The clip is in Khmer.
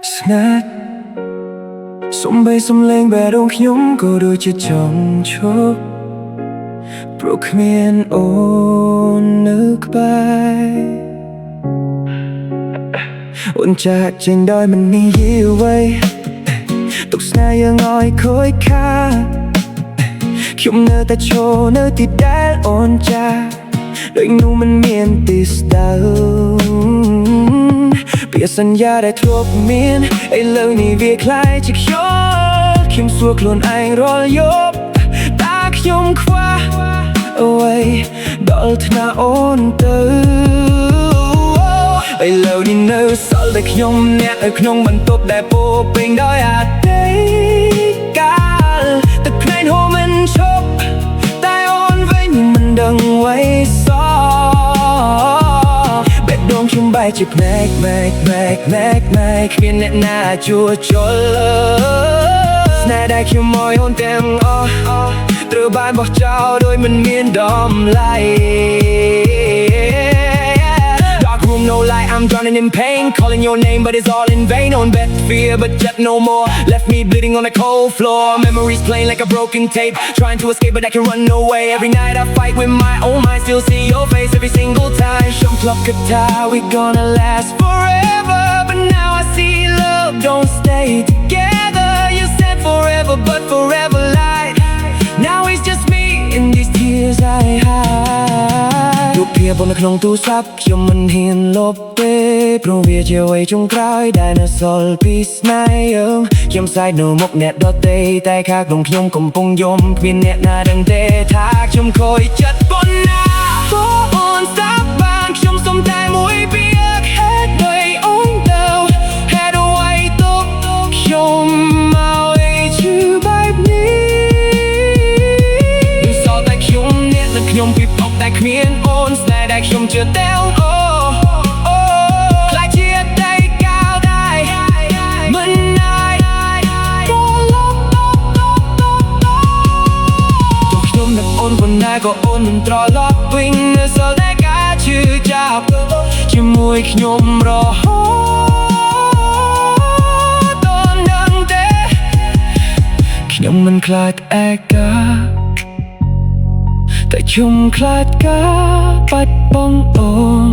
ស្នេហ៍សំបីសំឡេងបែរងខ្ញុំក៏ដូចជាចង់ឈប់ព្រោះគ្មានអូននៅក្បែរអូនចាកចេញដោយមិននិយាយអ្វីទុកស្នេហ៍យើងឲ្យខូចខាតខ្ញុំនៅតែឈរនៅទីដែលអូនចាកដូចនោះមិនមានទីស្ដៅពាក្យសន្យាដែលធ្លាប់មានឥឡូវនេះវាคล้ายជាខ្ញុំសួរខ្លួនឯងរាល់យប់តើខ្ញុំខ្វះអ្វីដល់ថ្នាក់អូនទៅឥឡូវនេះនៅសល់តែខ្ញុំអ្នកនៅក្នុងបន្ទប់ដែលពោពេញដោយអតីតកាលទឹកភ្នែកហូរមិនឈប់តែអូនវិញមិនដឹងអ្វីសោះបេះដូងខ្ញុំបែកជាផ្នែកគ្មានអ្នកណាជួចជុលស្នេហ៍ដែលខ្ញុំឲ្យអូនទាំងអស់ត្រូវបានបោះចោលដោយមិនមានតម្លៃ Dark room no light I'm drowning in pain calling your name but it's all in vain on bed fear but yet no more left me bleeding on the cold floor memories playing like a broken tape trying to escape but I can run no way every night I fight with my own mind still see your face every single time Shum plug guitar we gonna last forever but now I see love don't stay together you said forever but forever lied now it's just me in these tears I hide រូបភាពនៅក្នុងទូរស័ព្ទខ្ញុំមិនហ៊ានលុបទេព្រោះវាជាអ្វីចុងក្រោយដែលនៅសល់ពីស្នេហ៍យើងខ្ញុំសាយនៅមុខអ្នកដទៃតែខាងក្នុងខ្ញុំកំពុងយំគ្មានអ្នកណាដឹងទេថាខ្ញុំខូចចិត្តប៉ុណ្ណាព្រោះអូនស្ដាប់បានខ្ញុំសុំតែមួយពាក្យហេតុដោយអូនទៅហេតុអ្វីទុកខ្ញុំមកឲ្យឈឺបែបនេះសល់តែខ្ញុំអ្នកនិងខ្ញុំពិភពតែគ្មានអូនស្នេហ៍ដែលខ្ញុំជឿទាំងអូខ្លាចជាតែก้าวได้មិនអាចត្រឡប់ទោះខ្ញុំនឹកអូនប៉ុណ្ណាក៏អូនមិនត្រឡប់វិញនៅសល់តែការឈឺចាប់ជាមួយខ្ញុំរហូតដល់នឹងទេខ្ញុំមិនខ្លាចឯកាតែខ្ញុំខ្លាចការបាត់បង់អូន